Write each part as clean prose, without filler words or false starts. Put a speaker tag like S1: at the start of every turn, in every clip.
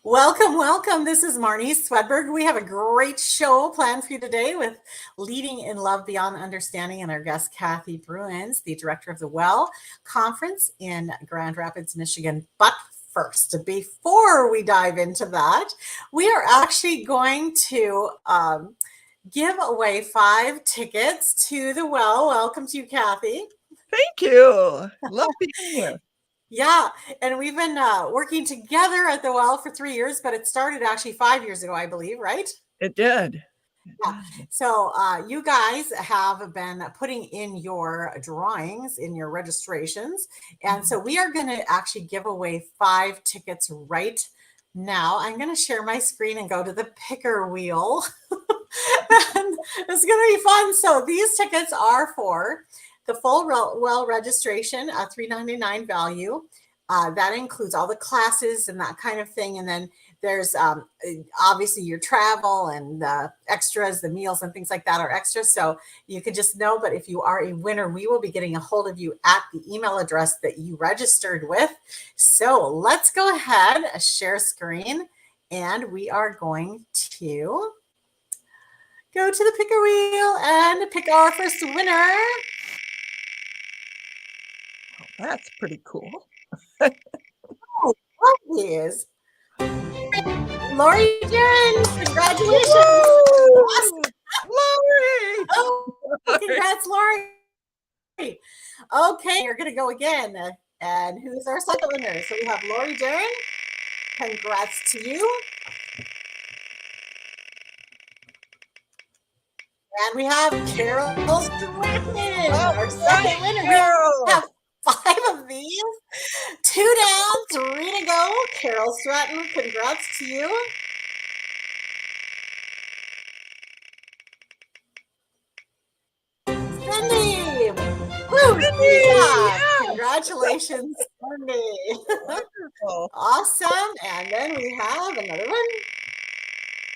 S1: Welcome, welcome. This is Marnie Swedberg. We have a great show planned for you today with Leading in Love Beyond Understanding and our guest, Kathy Bruins, the director of the Well Conference in Grand Rapids, Michigan. But first, before we dive into that, we are actually going to give away 5 tickets to the Well. Welcome to you, Kathy.
S2: Thank you. Love being here.
S1: Yeah, and we've been working together at the Well for 3 years, but it started actually 5 years ago, I believe, right?
S2: It did.
S1: Yeah. So you guys have been putting in your drawings, in your registrations, and so we are going to actually give away 5 tickets right now. I'm going to share my screen and go to the picker wheel. And it's going to be fun. So these tickets are for the full well registration, a $3.99 value. That includes all the classes and that kind of thing. And then there's obviously your travel and the extras, the meals and things like that are extra. So you can just know, but if you are a winner, we will be getting a hold of you at the email address that you registered with. So let's go ahead, share screen, and we are going to go to the picker wheel and pick our first winner.
S2: That's pretty cool.
S1: Oh, please. Lori Darren, congratulations.
S2: Lori!
S1: Oh, congrats, Lori. Okay, you're going to go again. And who's our second winner? So we have Lori Darren. Congrats to you. And we have Carol Stratton, our second winner. We have 5 of these. 2 down, 3 to go. Carol Stratton, congrats to you. Cindy! Woo! Yeah. Congratulations, Cindy.
S2: Wonderful.
S1: Awesome. And then we have another one.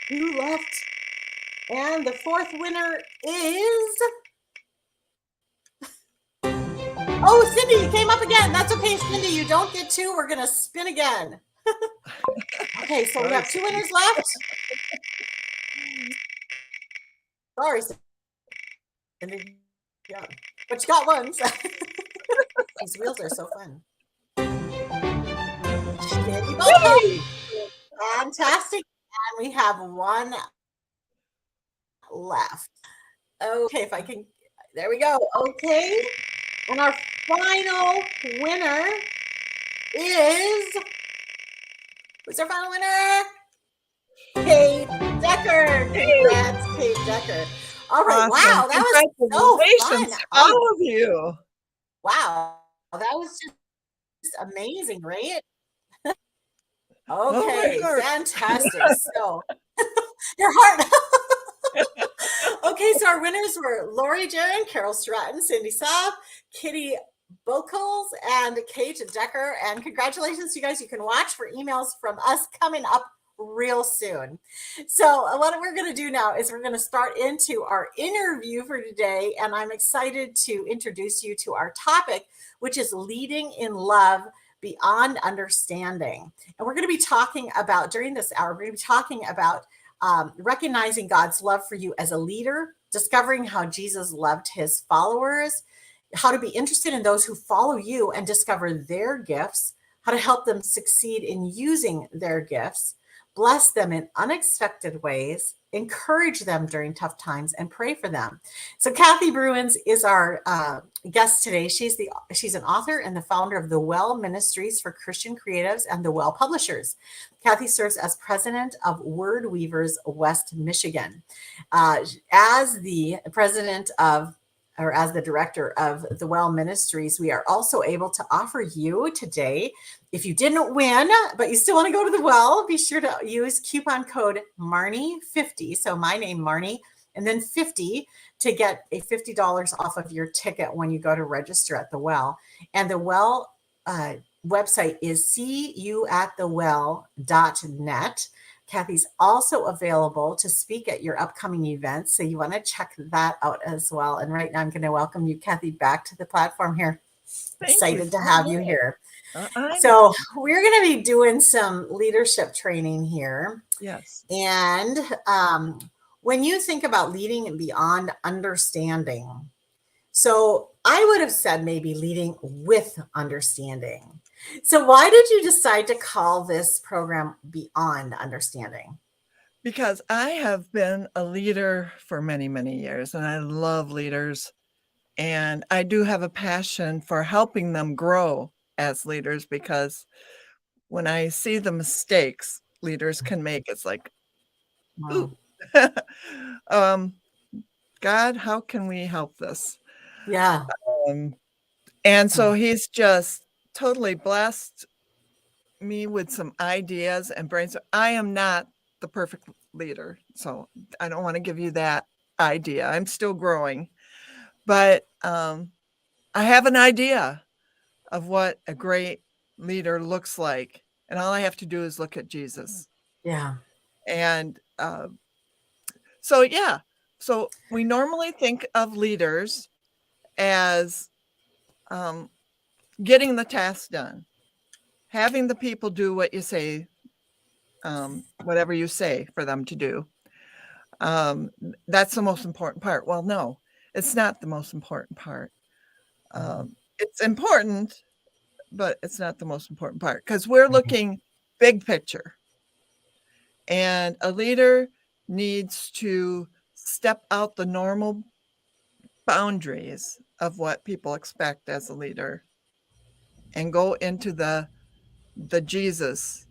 S1: Who left? And the 4th winner is... Oh, Cindy, you came up again. That's okay, Cindy. You don't get 2. We're going to spin again. Okay, so we have 2 winners left. Sorry, Cindy. Yeah, but you got one. So. These wheels are so fun. Fantastic. And we have 1 left. Okay, if I can, there we go. Okay. And our final winner is, who's our final winner? Kate Decker. Congrats, Kate Decker. All right. Awesome. Wow, that was so fun.
S2: All of you.
S1: Wow, that was just amazing, right? Okay, fantastic. So, your heart. Okay, so our winners were Lori Jaron, Carol Stratton, Cindy Saab, Kitty Bocals, and Kate Decker. And congratulations, you guys. You can watch for emails from us coming up real soon. So what we're going to do now is we're going to start into our interview for today. And I'm excited to introduce you to our topic, which is leading in love beyond understanding. And we're going to be talking about, during this hour, we're going to be talking about recognizing God's love for you as a leader, discovering how Jesus loved his followers, how to be interested in those who follow you and discover their gifts, how to help them succeed in using their gifts, bless them in unexpected ways, encourage them during tough times, and pray for them. So Kathy Bruins is our guest today. She's an author and the founder of the Well Ministries for Christian Creatives and the Well Publishers. Kathy serves as president of Word Weavers West Michigan. As the president of, or as the director of the Well Ministries, we are also able to offer you today, if you didn't win, but you still want to go to the Well, be sure to use coupon code Marnie50. So my name, Marnie, and then 50 to get a $50 off of your ticket when you go to register at the Well. And the Well website is seeyouatthewell.net. Kathy's also available to speak at your upcoming events, so you want to check that out as well. And right now I'm going to welcome you, Kathy, back to the platform here.
S2: Thank you
S1: Excited to
S2: so
S1: have you
S2: much.
S1: here.
S2: I'm
S1: So, we're going to be doing some leadership training here.
S2: yes.
S1: And when you think about leading beyond understanding, so I would have said maybe leading with understanding. So, why did you decide to call this program Beyond Understanding?
S2: Because I have been a leader for many, many years, and I love leaders. And I do have a passion for helping them grow as leaders because when I see the mistakes leaders can make, it's like, ooh,
S1: Wow.
S2: um, God, how can we help this?
S1: Yeah.
S2: Um, and so he's just totally blessed me with some ideas and brains. I am not the perfect leader, so I don't want to give you that idea. I'm still growing, but I have an idea of what a great leader looks like, and all I have to do is look at Jesus.
S1: Yeah.
S2: And so, yeah, so we normally think of leaders as um, getting the task done, having the people do what you say, whatever you say for them to do. That's the most important part. Well, no, it's not the most important part. It's important, but it's not the most important part because we're looking big picture. And a leader needs to step out the normal boundaries of what people expect as a leader and go into the Jesus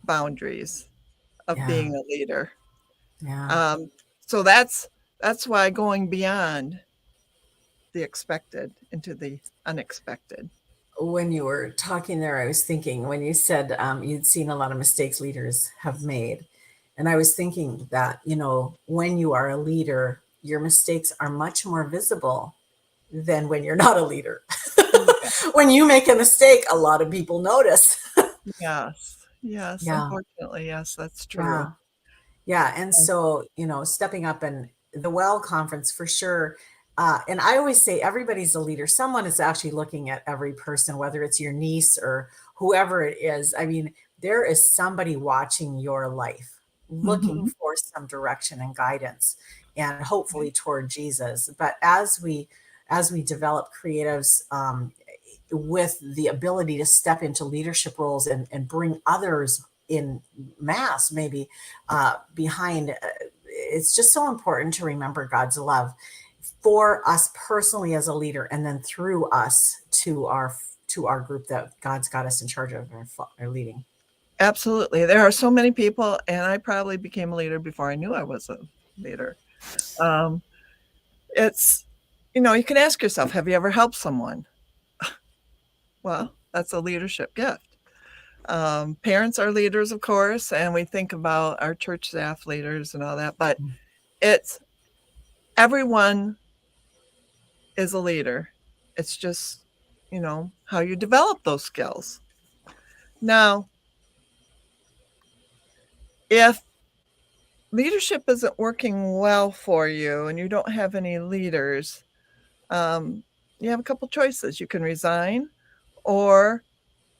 S2: boundaries of
S1: Yeah.
S2: being a leader.
S1: Yeah.
S2: Um, so that's why going beyond the expected into the unexpected.
S1: When you were talking there, I was thinking when you said you'd seen a lot of mistakes leaders have made. And I was thinking that, when you are a leader, your mistakes are much more visible than when you're not a leader.
S2: Yeah.
S1: When you make a mistake, a lot of people notice.
S2: Yes. Yes.
S1: Yeah.
S2: Unfortunately, yes, that's true.
S1: Yeah. Yeah. And so, stepping up and the Well Conference for sure. And I always say everybody's a leader. Someone is actually looking at every person, whether it's your niece or whoever it is. I mean, there is somebody watching your life, looking
S2: Mhm.
S1: for some direction and guidance, and hopefully toward Jesus. But as we develop creatives with the ability to step into leadership roles and bring others in mass maybe behind it's just so important to remember God's love for us personally as a leader and then through us to our group that God's got us in charge of or leading.
S2: Absolutely. There are so many people, and I probably became a leader before I knew I was a leader. Um, it's, you can ask yourself, have you ever helped someone? Well, that's a leadership gift. Parents are leaders, of course, and we think about our church staff leaders and all that, but it's everyone is a leader. It's just, how you develop those skills. Now, if leadership isn't working well for you and you don't have any leaders, um, you have a couple choices. You can resign or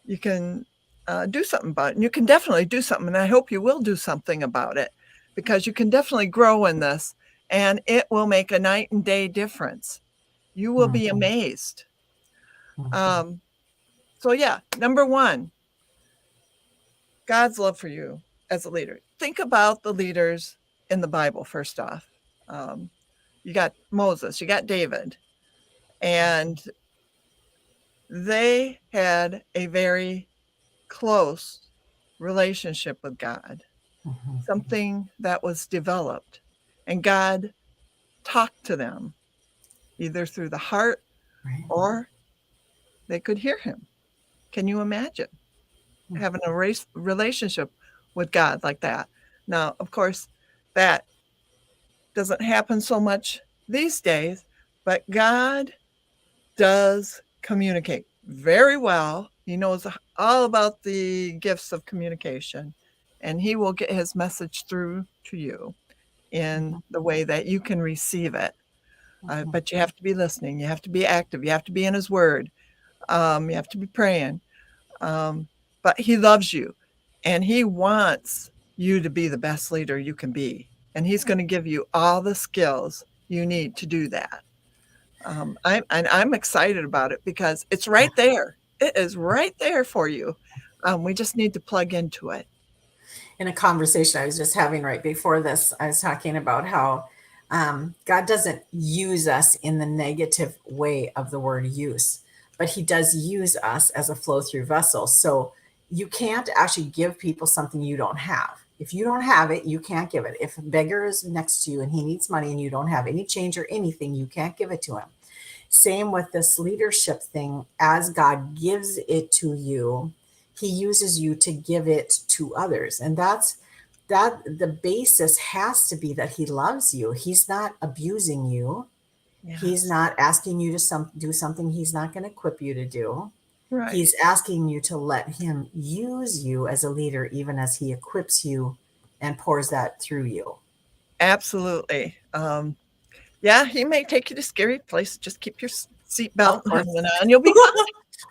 S2: you can do something about it. And you can definitely do something. And I hope you will do something about it because you can definitely grow in this and it will make a night and day difference. You will be
S1: Mhm.
S2: amazed.
S1: Mhm.
S2: Um, so, yeah, number one, God's love for you as a leader. Think about the leaders in the Bible, first off. Um, you got Moses, you got David, and they had a very close relationship with God,
S1: Mhm.
S2: something that was developed. And God talked to them either through the heart
S1: Right.
S2: or they could hear him. Can you imagine having a relationship with God like that? Now, of course, that doesn't happen so much these days, but God does communicate very well. He knows all about the gifts of communication, and he will get his message through to you in
S1: Mhm.
S2: the way that you can receive it.
S1: Mhm.
S2: But you have to be listening. You have to be active. You have to be in his word. You have to be praying. But he loves you, and he wants you to be the best leader you can be. And he's going to give you all the skills you need to do that. I'm excited about it because it's right there. It is right there for you. We just need to plug into it.
S1: In a conversation I was just having right before this, I was talking about how God doesn't use us in the negative way of the word use, but he does use us as a flow through vessel. So you can't actually give people something you don't have. If you don't have it, you can't give it. If a beggar is next to you and he needs money and you don't have any change or anything, you can't give it to him. Same with this leadership thing. As God gives it to you, he uses you to give it to others. And that the basis has to be that he loves you. He's not abusing you.
S2: Yes.
S1: He's not asking you to do something he's not going to equip you to do.
S2: Right.
S1: He's asking you to let him use you as a leader, even as he equips you and pours that through you.
S2: Absolutely. Yeah, he may take you to scary places. Just keep your seatbelt hanging on. You'll be fine.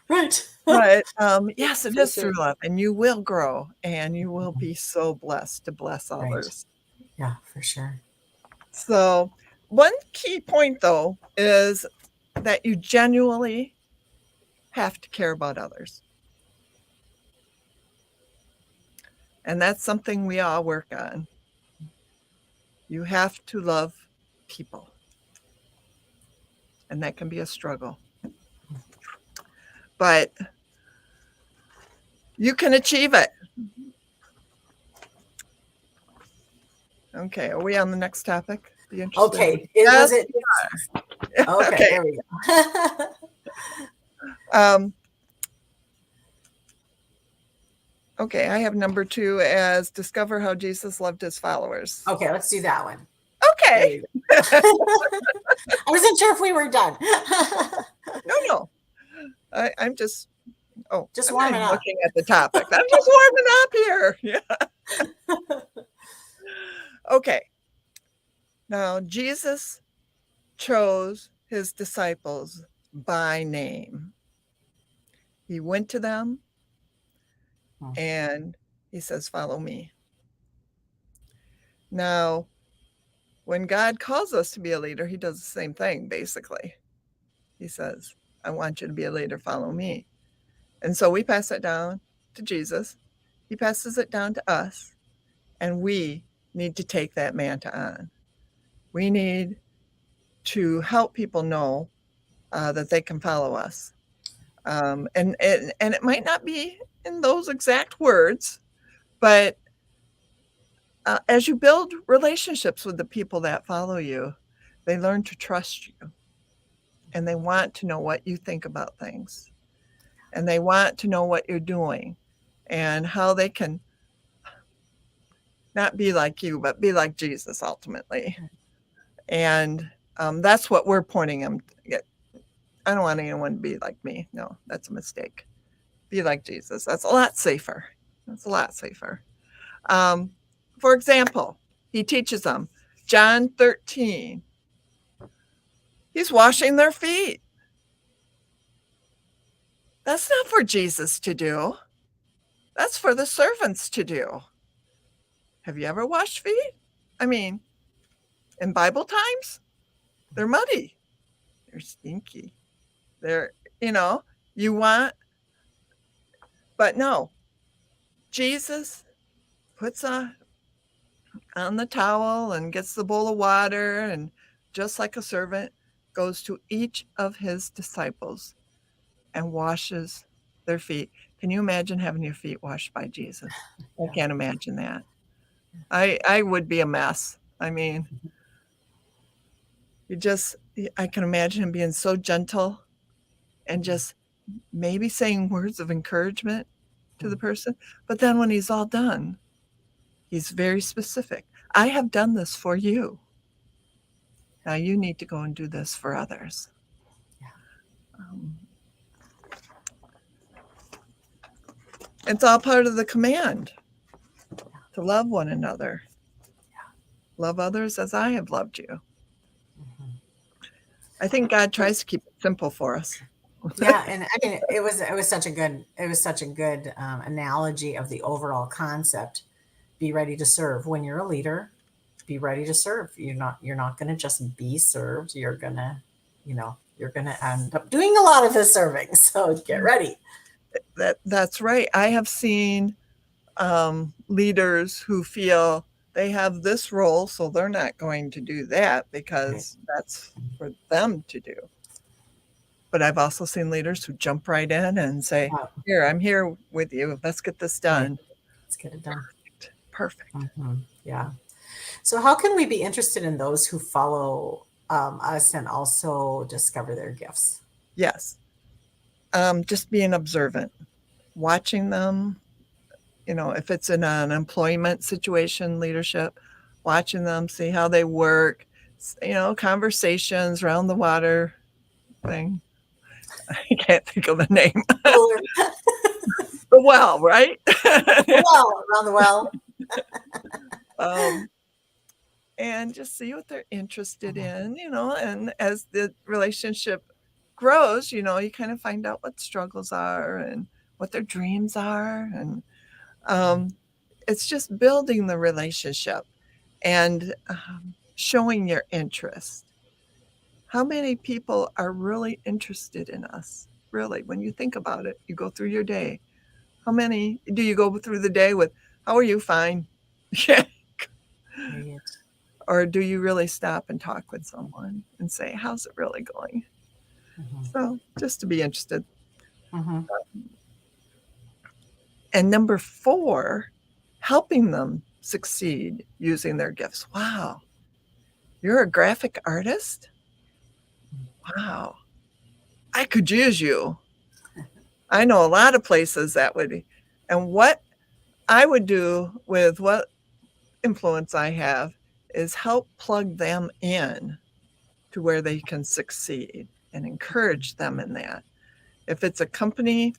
S1: Right.
S2: But yes, it is through love, and you will grow, and you will be so blessed to bless others.
S1: Right. Yeah, for sure.
S2: So one key point, though, is that you genuinely have to care about others. And that's something we all work on. You have to love people. And that can be a struggle. But you can achieve it. Okay, are we on the next topic?
S1: Okay.
S2: Yes,
S1: Okay,
S2: okay.
S1: There we go.
S2: Okay, I have number 2 as discover how Jesus loved his followers.
S1: Okay, let's do that one.
S2: Okay.
S1: I wasn't sure if we were done.
S2: No. I'm just
S1: warming up.
S2: Looking at the topic. I'm just warming up here. Yeah. Okay. Now, Jesus chose his disciples by name. He went to them and he says, follow me. Now, when God calls us to be a leader, he does the same thing, basically. He says, I want you to be a leader, follow me. And so we pass it down to Jesus. He passes it down to us. And we need to take that mantle on. We need to help people know that they can follow us. And it might not be in those exact words, but as you build relationships with the people that follow you, they learn to trust you. And they want to know what you think about things. And they want to know what you're doing and how they can not be like you, but be like Jesus ultimately. And that's what we're pointing them. I don't want anyone to be like me. No, that's a mistake. Be like Jesus. That's a lot safer. For example, he teaches them, John 13. He's washing their feet. That's not for Jesus to do. That's for the servants to do. Have you ever washed feet? I mean, in Bible times, they're muddy. They're stinky. They're, but no. Jesus puts on the towel and gets the bowl of water, and just like a servant, goes to each of his disciples and washes their feet. Can you imagine having your feet washed by Jesus? I can't imagine that. I would be a mess. I mean, I can imagine him being so gentle and just maybe saying words of encouragement to the person. But then when he's all done, he's very specific. I have done this for you. Now you need to go and do this for others. It's all part of the command to love one another. Love others as I have loved you. I think God tries to keep it simple for us.
S1: Yeah, and I mean, it was such a good analogy of the overall concept. Be ready to serve when you're a leader. Be ready to serve. You're not going to just be served. You're gonna end up doing a lot of the serving. So get ready.
S2: That's right. I have seen leaders who feel they have this role, so they're not going to do that
S1: Right.
S2: because that's for them to do. But I've also seen leaders who jump right in and say,
S1: Yeah,
S2: "Here, I'm here with you. Let's get this
S1: right.
S2: done."
S1: Let's get it done.
S2: Perfect.
S1: Yeah. So how can we be interested in those who follow us and also discover their gifts?
S2: Yes. Just being observant, watching them, if it's in an employment situation, leadership, watching them, see how they work, conversations around the water thing. I can't think of the name.
S1: Cooler.
S2: The well, right?
S1: Well, around the well.
S2: And just see what they're interested
S1: Mhm.
S2: in, and as the relationship grows, you kind of find out what struggles are and what their dreams are. And it's just building the relationship and showing your interest. How many people are really interested in us? Really, when you think about it, you go through your day. How many do you go through the day with, how are you? Fine. Yeah.
S1: Right.
S2: Or do you really stop and talk with someone and say, how's it really going?
S1: Mhm.
S2: So just to be interested.
S1: Mhm.
S2: And number 4, helping them succeed using their gifts. Wow. You're a graphic artist? Wow. I could use you. I know a lot of places that would be. And what I would do with what influence I have is help plug them in to where they can succeed and encourage them in that. If it's a company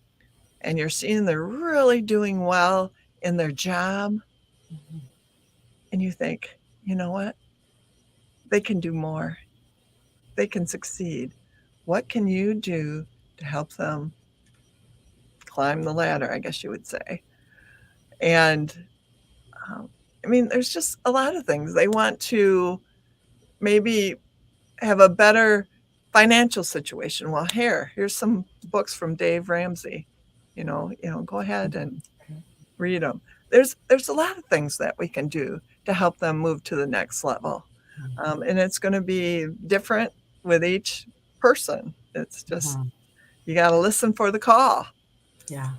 S2: and you're seeing they're really doing well in their job,
S1: Mhm.
S2: and you think, you know what? They can do more. They can succeed. What can you do to help them climb the ladder, I guess you would say? And um, I mean, there's just a lot of things. They want to maybe have a better financial situation. Well, here's some books from Dave Ramsey. Go ahead and read them. There's a lot of things that we can do to help them move to the next level, and it's going to be different with each person. It's just
S1: Mhm.
S2: you got to listen for the call.
S1: Yeah.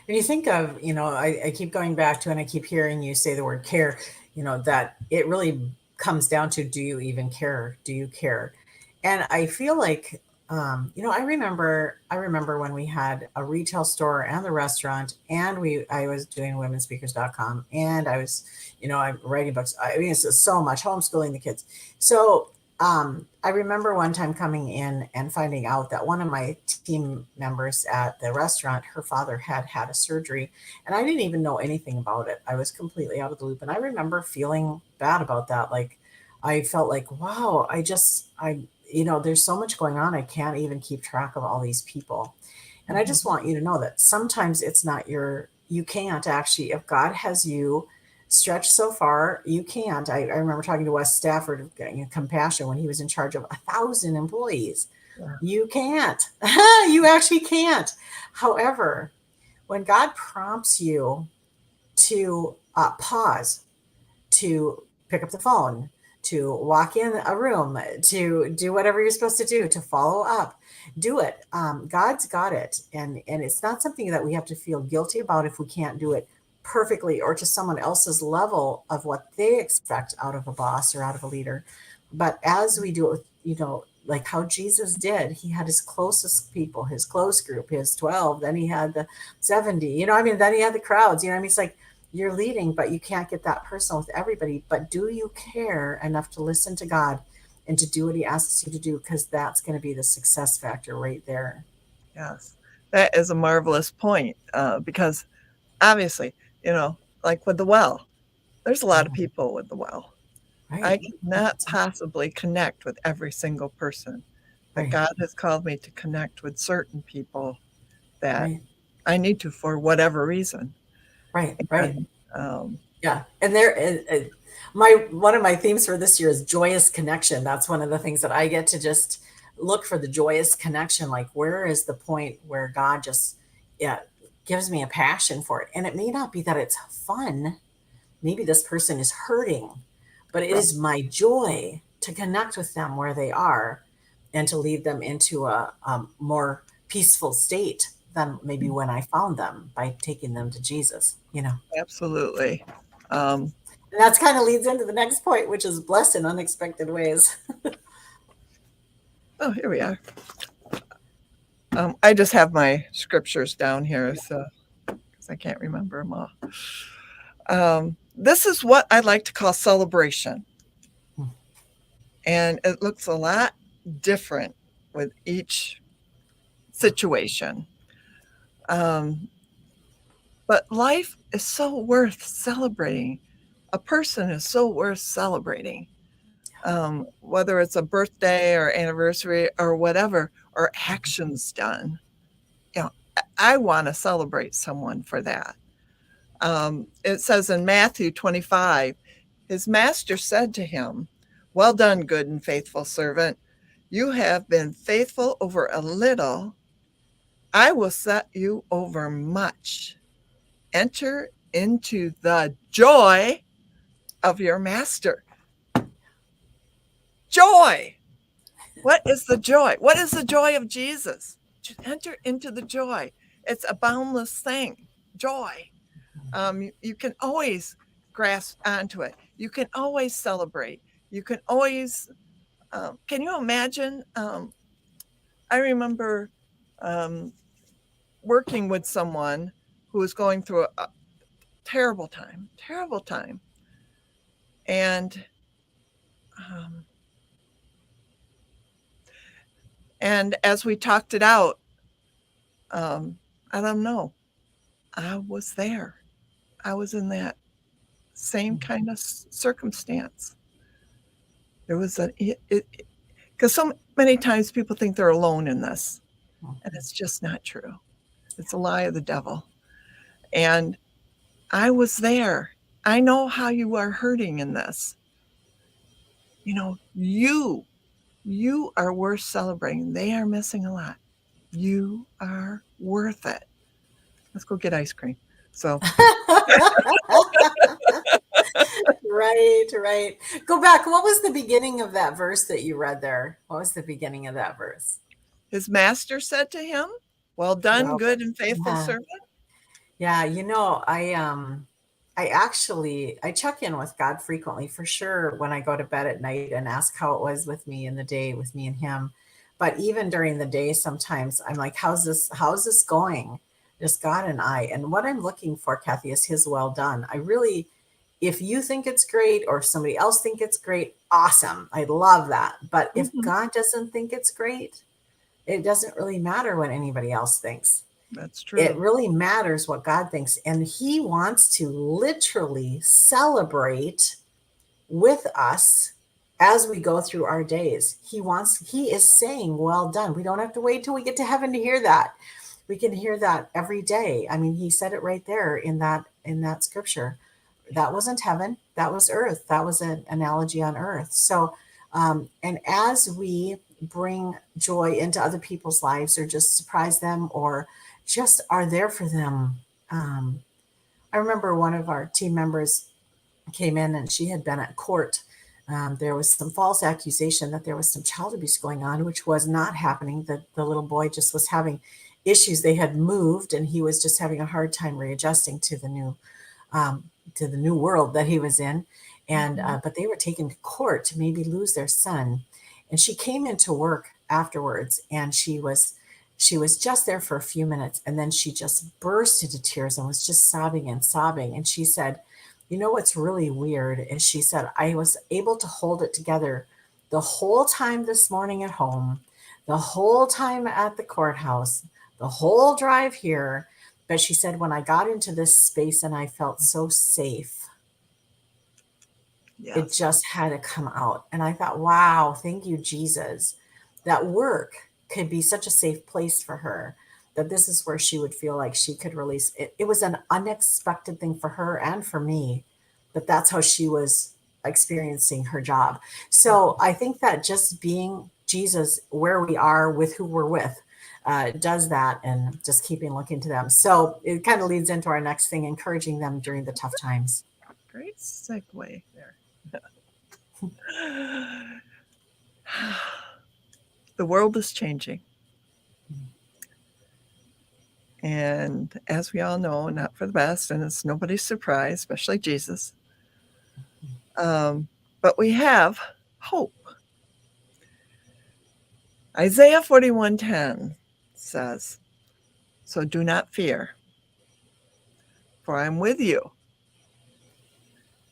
S1: And you think of, I keep going back to, and I keep hearing you say the word care, that it really comes down to, do you even care? Do you care? And I feel like, I remember when we had a retail store and the restaurant, and I was doing womenspeakers.com, and I'm writing books. I mean, it's just so much homeschooling the kids. So I remember one time coming in and finding out that one of my team members at the restaurant, her father had had a surgery, and I didn't even know anything about it. I was completely out of the loop, and I remember feeling bad about that. Like, I felt like, wow, there's so much going on. I can't even keep track of all these people. And I just
S2: Mhm.
S1: want you to know that sometimes it's not you can't actually, if God has you stretched so far, you can't. I remember talking to Wes Stafford of Compassion when he was in charge of 1,000 employees.
S2: Yeah.
S1: You can't. You actually can't. However, when God prompts you to pause, to pick up the phone, to walk in a room, to do whatever you're supposed to do, to follow up, do it. God's got it, and it's not something that we have to feel guilty about if we can't do it perfectly or to someone else's level of what they expect out of a boss or out of a leader. But as we do it with, like how Jesus did, he had his closest people, his close group, his 12, then he had the 70, then he had the crowds, it's like, you're leading, but you can't get that personal with everybody. But do you care enough to listen to God and to do what he asks you to do? Because that's going to be the success factor right there.
S2: Yes, that is a marvelous point, because obviously, like with the well, there's a lot of
S1: Mhm.
S2: people with the well.
S1: Right.
S2: I cannot possibly connect with every single person. that
S1: Right.
S2: God has called me to connect with certain people that
S1: Right.
S2: I need to for whatever reason.
S1: Right. Right.
S2: And
S1: Yeah. And there, my one of my themes for this year is joyous connection. That's one of the things that I get to just look for, the joyous connection. Like, where is the point where God just, yeah, gives me a passion for it? And it may not be that it's fun. Maybe this person is hurting, but it
S2: right,
S1: is my joy to connect with them where they are and to lead them into a more peaceful state than maybe when I found them, by taking them to Jesus, you know.
S2: absolutely. Um,
S1: And that's kind of leads into the next point, which is blessed in unexpected ways.
S2: oh, here we are. I just have my scriptures down here, so because I can't remember them all. This is what I like to call celebration, and it looks a lot different with each situation. Um, but life is so worth celebrating. A person is so worth celebrating, whether it's a birthday or anniversary or whatever, or actions done. You know, I want to celebrate someone for that. It says in Matthew 25, his master said to him, "Well done, good and faithful servant. You have been faithful over a little. I will set you over much. Enter into the joy of your master." Joy. What is the joy? What is the joy of Jesus? To enter into the joy. It's a boundless thing. Joy. You can always grasp onto it. You can always celebrate. You can always. Can you imagine? I remember um, working with someone who was going through a terrible time, and um, and as we talked it out, I don't know. I was there. I was in that same kind of circumstance. There was a because so many times people think they're alone in this, and it's just not true. It's a lie of the devil. And I was there. I know how you are hurting in this. You know, you are worth celebrating. They are missing a lot. You are worth it. Let's go get ice cream. So
S1: Right, right. Go back. What was the beginning of that verse that you read there? What was the beginning of that verse?
S2: his master said to him, "Well done,
S1: Well,
S2: good and faithful
S1: yeah.
S2: servant."
S1: Yeah, you know, I actually I check in with God frequently for sure when I go to bed at night and ask how it was with me in the day, with me and him. But even during the day, sometimes I'm like, how's this going? Just God and I. And what I'm looking for, Kathy, is his well done. I really, if you think it's great or if somebody else think it's great, awesome. I love that. But if
S2: Mhm.
S1: God doesn't think it's great, it doesn't really matter what anybody else thinks.
S2: That's
S1: It
S2: true.
S1: really matters what God thinks. And he wants to literally celebrate with us as we go through our days. He is saying, well done. We don't have to wait till we get to heaven to hear that. We can hear that every day. I mean, he said it right there in that scripture. That wasn't heaven. That was earth. That was an analogy on earth. So, and as we bring joy into other people's lives, or just surprise them, or just are there for them. I remember one of our team members came in and she had been at court. There was some false accusation that there was some child abuse going on, which was not happening. The little boy just was having issues. They had moved and he was just having a hard time readjusting to the new world that he was in. And
S2: Mhm.
S1: but they were taken to court to maybe lose their son. And she came into work afterwards, and she was just there for a few minutes, and then she just burst into tears and was just sobbing and sobbing. And she said, "You know what's really weird?" is she said, "I was able to hold it together the whole time this morning at home, the whole time at the courthouse, the whole drive here. But," she said, "when I got into this space and I felt so safe, it
S2: Yes.
S1: just had to come out." And I thought, wow, thank you, Jesus. that work could be such a safe place for her, that this is where she would feel like she could release it. It was an unexpected thing for her and for me, that that's how she was experiencing her job. So I think that just being Jesus where we are with who we're with does that, and just keeping looking to them. So it kind of leads into our next thing, encouraging them during the tough times.
S2: Great segue there. The world is changing. And as we all know, not for the best, and it's nobody's surprise, especially Jesus. But we have hope. Isaiah 41:10 says, "So do not fear, for I am with you.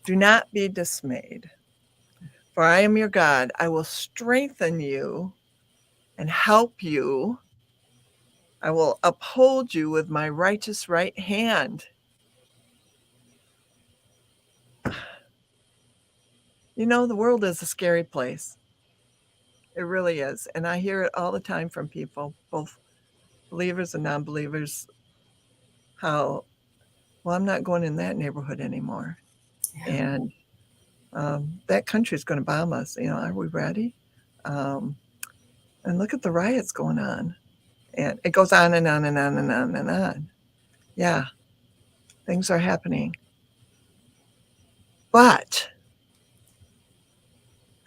S2: Do not be dismayed, for I am your God. I will strengthen you and help you. I will uphold you with my righteous right hand." You know, the world is a scary place. It really is. And I hear it all the time from people, both believers and non-believers, how, well, I'm not going in that neighborhood anymore.
S1: Yeah.
S2: And that country's going to bomb us. You know, are we ready? And look at the riots going on. And it goes on and on and on and on and on. Yeah, things are happening. But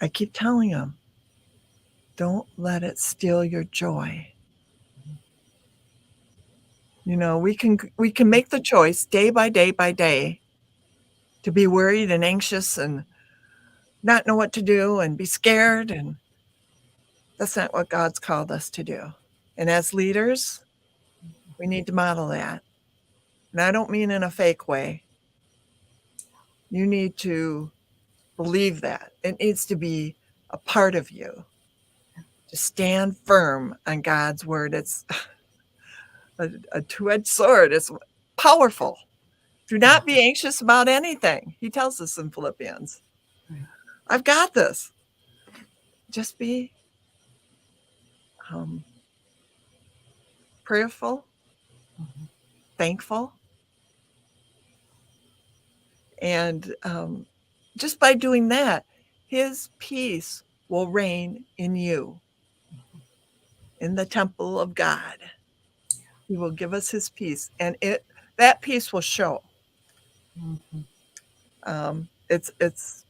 S2: I keep telling them, don't let it steal your joy. You know, we can make the choice day by day by day to be worried and anxious and not know what to do and be scared, and that's not what God's called us to do. And as leaders, we need to model that. And I don't mean in a fake way. You need to believe that. It needs to be a part of you to stand firm on God's word. It's a two-edged sword. It's powerful. Do not be anxious about anything. He tells us in Philippians.
S1: Right.
S2: I've got this. Just be prayerful, thankful, and just by doing that, his peace will reign in you, in the temple of God. He will give us his peace, and that peace will show. It's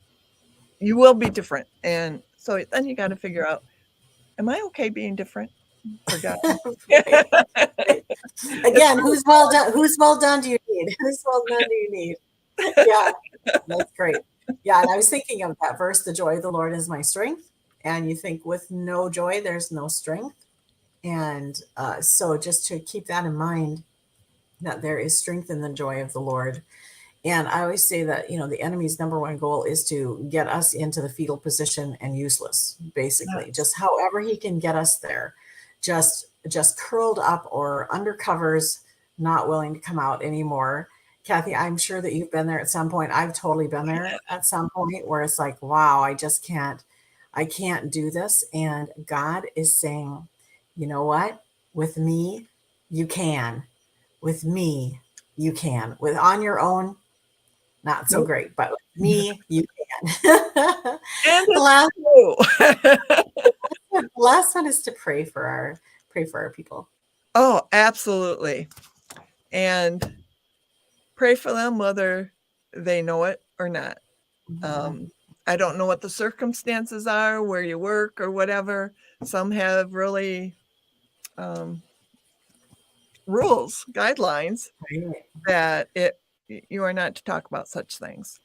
S2: you will be different, and so then you got to figure out, am I okay being different for God?
S1: Right. Again, who's well done? Who's well done do you need? Who's well done do you need? Yeah, that's great. Yeah, and I was thinking of that verse, "The joy of the Lord is my strength." And you think, with no joy, there's no strength. And so just to keep that in mind, that there is strength in the joy of the Lord. And I always say that, you know, the enemy's number one goal is to get us into the fetal position and useless, basically. Just however he can get us there, just curled up or under covers, not willing to come out anymore. Kathy, I'm sure that you've been there at some point. I've totally been there at some point where it's like, wow, I can't do this. And God is saying, you know what? With me, you can. With me, you can. With on your own, not so
S2: Nope.
S1: great, but with me, you can.
S2: And
S1: the last
S2: true.
S1: the last one is to pray for our people.
S2: Oh, absolutely. And pray for them whether they know it or not. I don't know what the circumstances are, where you work or whatever. Some have really rules, guidelines
S1: Right.
S2: that you are not to talk about such things.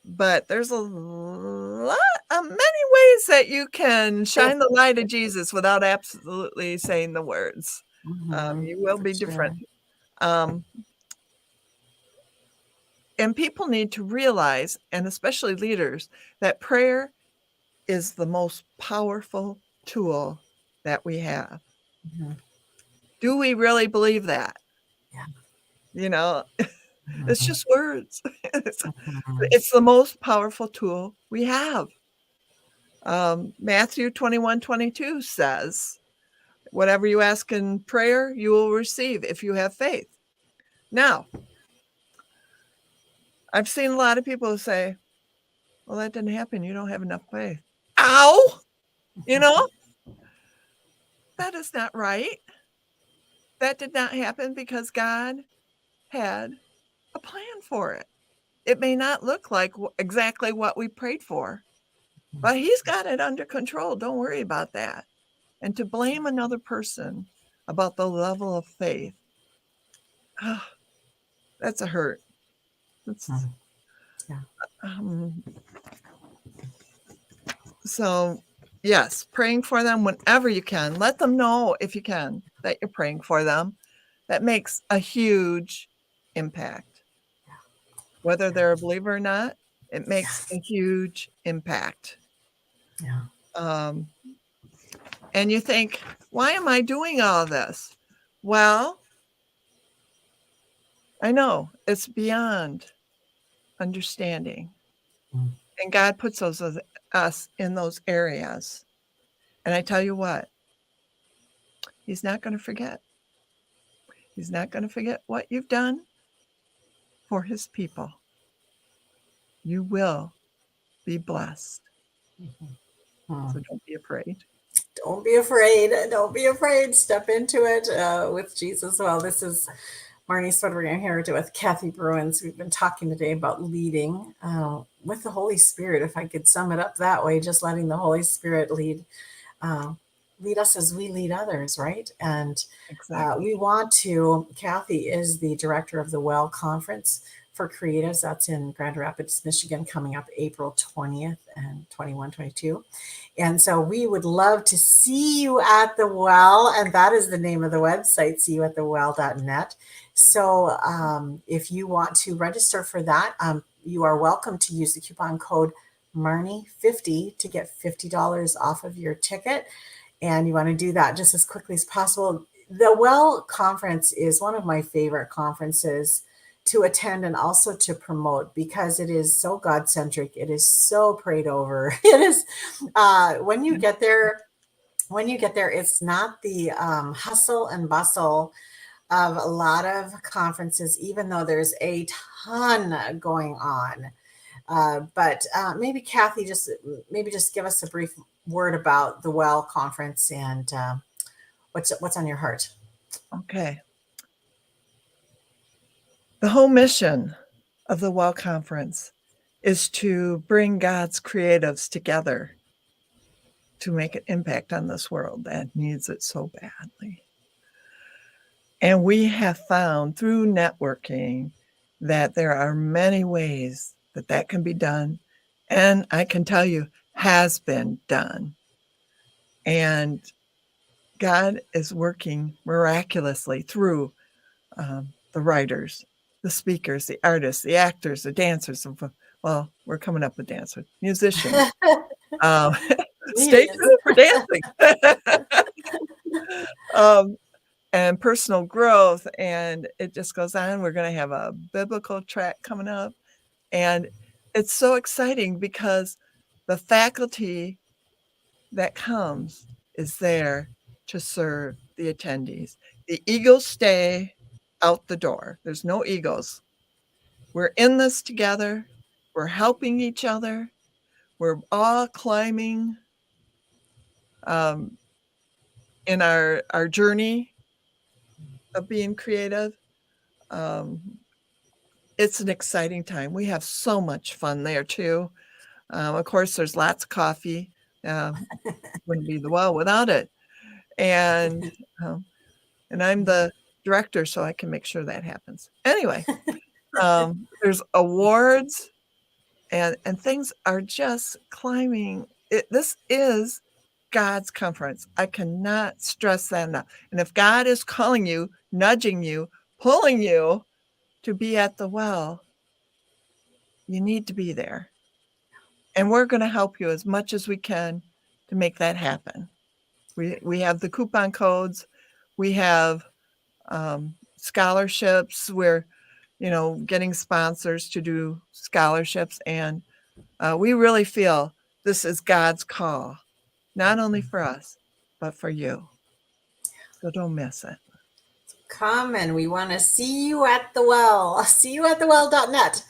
S2: But there's a lot, many ways that you can shine the light of Jesus without absolutely saying the words. You will be different. And people need to realize, and especially leaders, that prayer is the most powerful tool that we have. Do we really believe that?
S1: Yeah.
S2: You know, it's just words. It's the most powerful tool we have. Matthew 21:22 says, whatever you ask in prayer, you will receive if you have faith. Now, I've seen a lot of people say, well, that didn't happen. You don't have enough faith. Ow! You know, that is not right. That did not happen because God had a plan for it. It may not look like exactly what we prayed for, but He's got it under control. Don't worry about that. And to blame another person about the level of faith, that's a hurt. That's, so, yes, praying for them whenever you can. Let them know, if you can, that you're praying for them. That makes a huge impact. Whether they're a believer or not, it makes a huge impact.
S1: Yeah.
S2: And you think, why am I doing all this? Well, I know it's beyond understanding. And God puts us in those areas. And I tell you what, He's not going to forget. He's not going to forget what you've done for His people. You will be blessed. So don't be afraid.
S1: Don't be afraid. Don't be afraid. Step into it with Jesus. Well, this is Marnie Swedberg. I'm here with Kathy Bruins. We've been talking today about leading with the Holy Spirit. If I could sum it up that way, just letting the Holy Spirit lead us as we lead others, right? And we want to, Kathy is the director of the WELL Conference for Creatives. That's in Grand Rapids, Michigan, coming up April 20th and 21, 22. And so we would love to see you at the WELL, and that is the name of the website, seeyouatthewell.net. So if you want to register for that, you are welcome to use the coupon code Marnie50 to get $50 off of your ticket. And you want to do that just as quickly as possible. The WELL Conference is one of my favorite conferences to attend and also to promote, because it is so God-centric. It is so prayed over. It is when you get there, it's not the hustle and bustle of a lot of conferences, even though there's a ton going on. But maybe Kathy, just give us a brief word about the WELL Conference and what's on your heart.
S2: Okay. The whole mission of the WELL Conference is to bring God's creatives together to make an impact on this world that needs it so badly. And we have found through networking that there are many ways that can be done. And I can tell you, has been done. And God is working miraculously through the writers, the speakers, the artists, the actors, the dancers. Well, we're coming up with dancers, musicians. Stay tuned for dancing. And personal growth. And it just goes on. We're going to have a biblical track coming up. And it's so exciting because the faculty that comes is there to serve the attendees. The egos stay out the door. There's no egos. We're in this together. We're helping each other. We're all climbing in our journey of being creative. It's an exciting time. We have so much fun there too. Of course, there's lots of coffee. Wouldn't be the WELL without it. And I'm the director, so I can make sure that happens. Anyway, there's awards and things are just climbing. This is God's conference. I cannot stress that enough. And if God is calling you, nudging you, pulling you to be at the WELL, you need to be there. And we're going to help you as much as we can to make that happen. We have the coupon codes. We have scholarships. We're, getting sponsors to do scholarships. And we really feel This is God's call, not only for us, but for you. So don't miss it.
S1: Come, and we want to see you at the well. See you at thewell.net.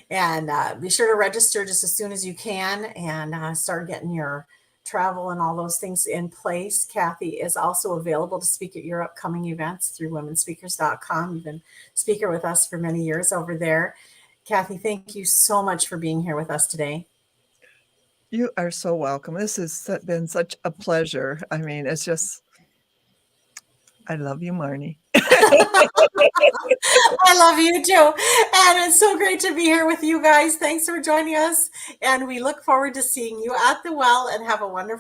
S1: And be sure to register just as soon as you can and start getting your travel and all those things in place. Kathy is also available to speak at your upcoming events through womenspeakers.com. You've been speaker with us for many years over there. Kathy, thank you so much for being here with us today.
S2: You are so welcome. This has been such a pleasure. I mean, it's just, I love you, Marnie.
S1: I love you too. And it's so great to be here with you guys. Thanks for joining us. And we look forward to seeing you at the well, and have a wonderful